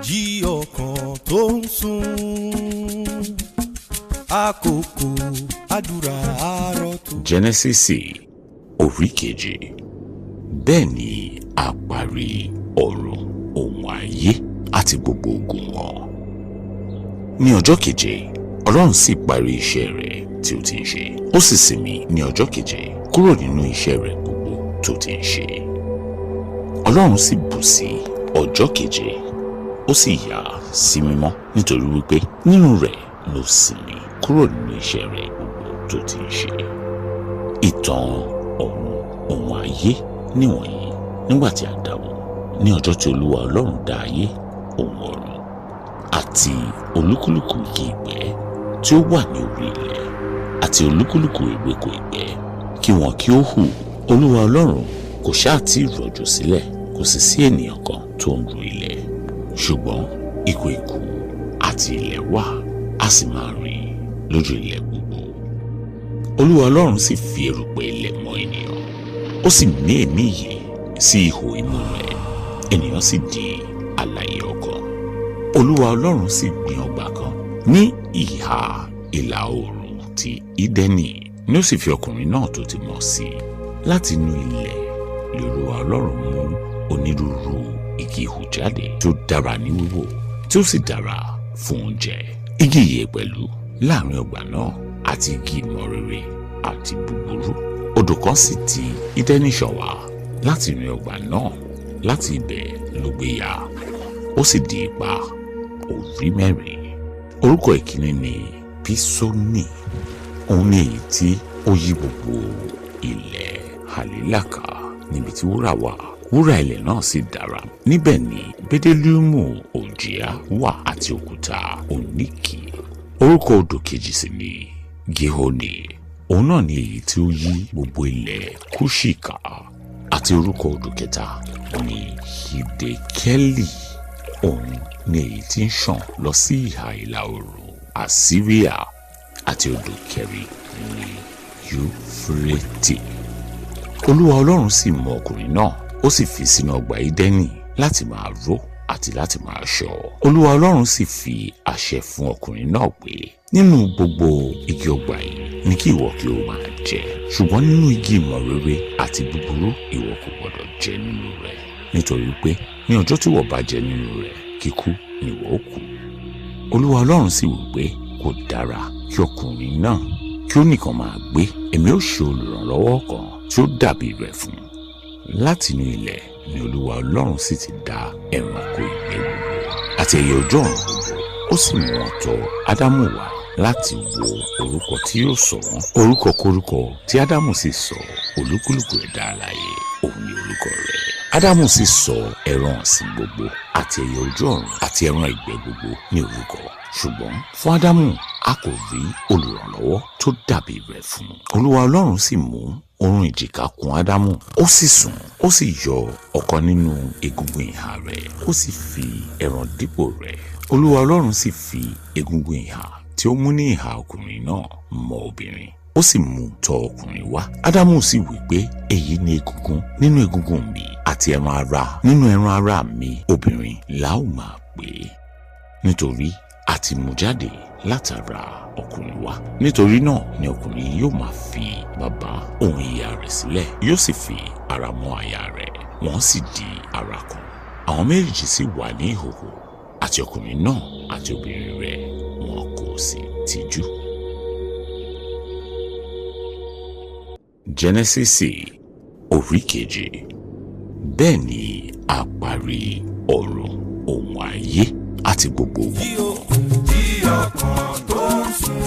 Jí ọkàn tó ń sùn, àkókò àdúrà àárọ̀ tó. Jẹ́nẹ́sísì orí keje. Bẹ́ẹ̀ ni a parí ọ̀run ohun ayé àti gbogbo ogun wọn. Ní ọjọ́ keje, Ọlọ́run sì parí iṣẹ́ rẹ̀ tí ó ti ń ṣe. Ó sì sinmi ní ọjọ́ keje kúrò nínú iṣẹ́ rẹ̀ gbogbo tó ti ń ṣe. Ọlọ́run sì bù sí ọjọ́ keje, ó sì yà á sí mímọ́ nítorí wípé nínú rẹ̀ ló sinmi kúrò nínú iṣẹ́ rẹ̀ gbogbo tó ti ń ṣe. Ìtàn ọ̀run ohun ayé níwọ̀nyí nígbà tí a dá wọn ní ọjọ́ tí Olúwa Ọlọ́run dá ayé ohun ọ̀run àti olúkúlùkù igi ìgbẹ́ tí ó wà ní orí ilẹ̀ àti olúkúlùkù ewéko ìgbẹ́ kí wọn kí ó hù. Olúwa Ọlọ́run kò ṣáà tí ì rọ̀jò sílẹ̀, kò sì sí ènìyàn kan tó ń ru ilẹ̀, ṣùgbọ́n ìkùùkuu àti ilẹ̀ wà, a sì máa rìn lójú ilẹ̀ gbogbo. Olúwa Ọlọ́run sì fi erùpẹ̀ ilẹ̀ mọ ènìyàn, ó sì mí èémí ìyè sí ihò imú rẹ̀, ènìyàn sì di alààyè ọkàn. Olúwa Ọlọ́run sì gbin ọgbà kan ní ìhà ìlà oòrùn ti Ídẹ́nì, ni ó sì fi ọkùnrin náà tó ti mọ̀ sí. Láti inú ilẹ̀ ni Olúwa Ọlọ́run mú onírúurú igi hù jáde tó dára ní wíwò, tí ó sì dára fún oúnjẹ. Igi ìyè pẹ̀lú láàrin ọgbà náà àti igi ìmọ̀ rere àti búburú. Odò kan sì ti Ídẹ́nì ṣàn wá láti inú ọgbà náà, láti ibẹ̀ ló gbé yà, ó sì di ipa orí mẹ́rin. Orúkọ ìkíní ni Písónì, òun ni èyí tí ó yí gbogbo ilẹ̀ Hàlílàkà níbi tí wúrà wà. Wúrà ilẹ̀ náà sì dára. Níbẹ̀ ni bẹ́dẹ́lúmù òjìá wà àti òkúta oníkì. Orúkọ odò kejì sì ni Gihoni, òun náà ni èyí tí ó yí gbogbo ilẹ̀ Kúṣì ká. Àti orúkọ odò kẹta ni Hidekeli, òun ni èyí tí ń ṣàn lọ sí ìhà ìlà oòrùn Àsíríà. Àti odò kẹrin ni Yúfúrẹ́tì. Olúwa Ọlọ́run sì mọ ọkùnrin náà, ó sì fi sínú ọgbà Ídẹ́nì láti máa ró àti láti máa ṣọ́. Olúwa Ọlọ́run sì fi àṣẹ fún ọkùnrin náà pé nínú gbogbo igi ọgbà yìí ni kí ìwọ kí o máa jẹ, ṣùgbọ́n nínú igi ìmọ̀ rere àti búburú ìwọ kò gbọdọ̀ jẹ nínú rẹ̀, nítorí pé ní ọjọ́ tí ìwọ bá jẹ nínú rẹ̀, kíkú ni ìwọ ó kú. Olúwa Ọlọ́run sì wí pé kò dára kí ọkùnrin náà kí ó nìkan máa gbé, èmi ó ṣe olùrànlọ́wọ́ kan tí ó dàbí rẹ̀ fún un. Láti inú ilẹ̀ ni Olúwa Ọlọ́run sì ti dá ẹranko ìgbẹ́ gbogbo àti ẹyẹ ojú ọ̀run gbogbo, ó sì mú wọn tọ̀ Ádámù wá láti wo orúkọ tí yóò sọ wọ́n. Orúkọ kórúkọ tí Ádámù sì sọ olúkúlùkù ẹ̀dá alààyè, òun ni orúkọ rẹ̀. Ádámù sì sọ ẹran ọ̀sìn gbogbo àti ẹyẹ ojú ọ̀run àti ẹran ìgbẹ́ gbogbo ní orúkọ, ṣùgbọ́n fún Ádámù a kò rí olùrànlọ́wọ́ tó dàbí rẹ̀ fún un. Olúwa Ọlọ́run sì mú orun ìjìká kùn Ádámù, ó sì sùn, ó sì yọ ọ̀kan nínú egungun ìhà rẹ̀, ó sì fi ẹran dípò rẹ̀. Olúwa Ọlọ́run sì fi egungun ìhà tí ó mú ní ìhà ọkùnrin náà mọ obìnrin, ó sì mú tọ̀ ọkùnrin wá. Ádámù sì wí pé èyí ni egungun nínú egungun mi àti ẹran ara nínú ẹran ara mi, obìnrin la ó máa pè é, nítorí a ti mú jáde látara ọkùnrin wá. Nítorí náà ni ọkùnrin yóò máa fi bàbá òun ìyá rẹ̀ sílẹ̀, yóò sì fi ara mọ́ aya rẹ̀, wọ́n sì di ara kan. Àwọn méjèèjì sì wà ní ìhòhò, àti ọkùnrin náà àti obìnrin rẹ̀ wọn kò sì tìjú. Jẹ́nẹ́sísì orí keje. Bẹ́ẹ̀ ni a parí ọ̀run ohun ayé àti gbogbo wọn. Jí ọkàn tó ń sùn.